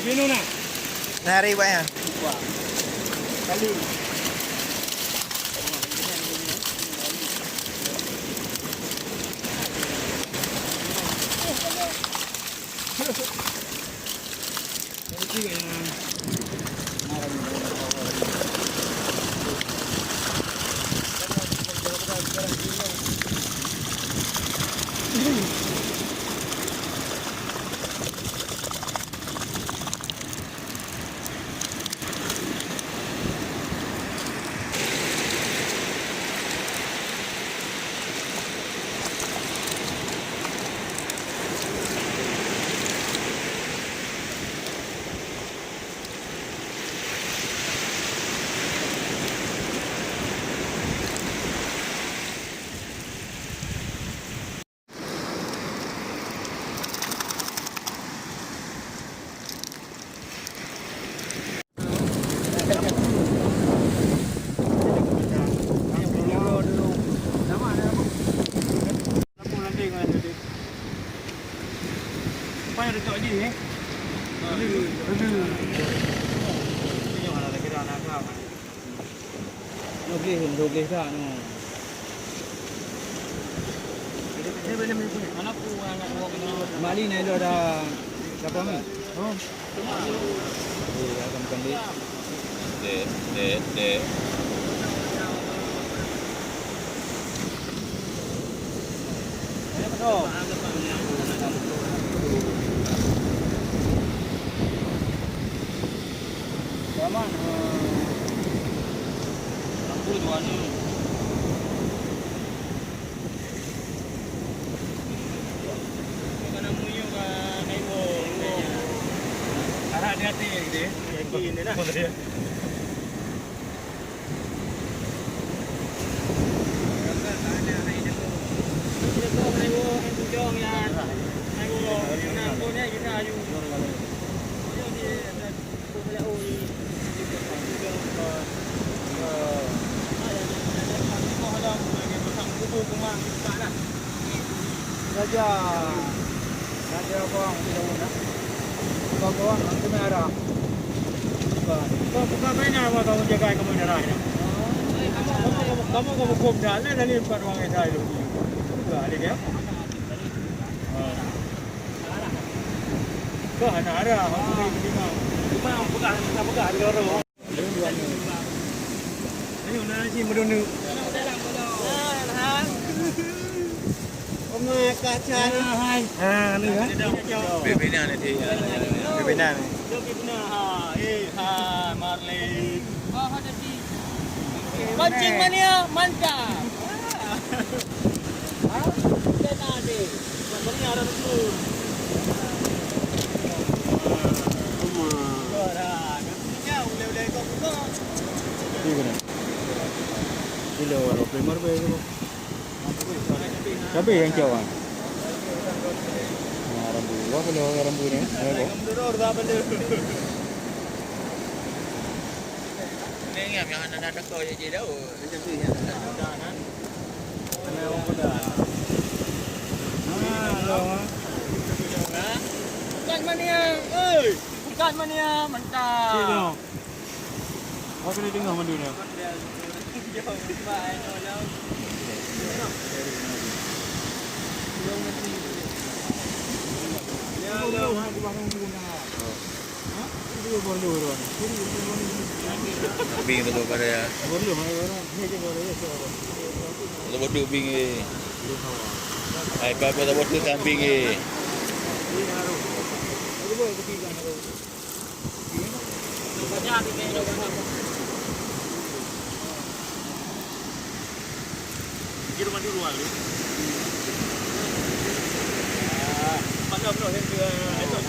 Bino na. Nari ba yan? Kali. Apa yang dekat ni? Ini yang ada kira anak kau. Doble dah no. Ini boleh ni. Anak ku Mali ni lo dah berapa ni? Oh. Akan kembali. De. Oh. Zaman lampu dua ni. Kena muyu ka naibo. Arah dia teh gitu. Ini dah. Raja bang tidak guna. Kawan nanti merah. Bukan mainnya apa kamu jaga kamu merah ya. Kamu kum jalan dan ini peruang saya itu. Enggak ada ya. Kau hanya ada aku ini mau. Cuma bukan ada orang. Ini mana sih merunu? Kaca ni hai. Ni kan. Pimpinan ni. Pimpinan ni. Marley. Ada di. Pancing mania mantap. Kita ada. Bagi ada tu. Boleh kau buka. Ini. Kilo walau primer baik. Cabai yang jauh. Rambu, apa kalau rambu ni? Ni yang anak kau je dah. Macam tu yang dah kan. Ana orang muda. Bukan mania. Bukan mania. Mantap. Cik aku kena dengar mandu ni. Bing tu pada ya. Tu bodoh bing ni. Ai kau dah bodoh kambing ni. Kira mandi luar ni. Mana pun yang dia itu.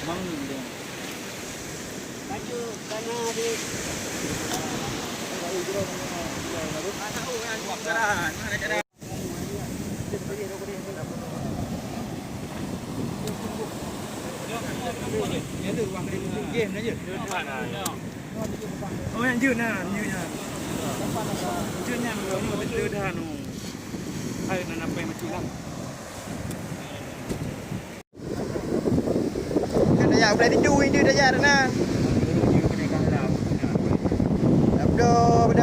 Mang dia. Baju kana di. Tahu kan bukaran, mana cara. Nhớ được bằng cái game đấy chứ. Ôi anh chưa nè, như nha. Chưa nha, nhưng mà đưa ra nó. Ai nó nằm bên mà chú lắm. Cái này dạo đây đi chui đi ra ra đó nè.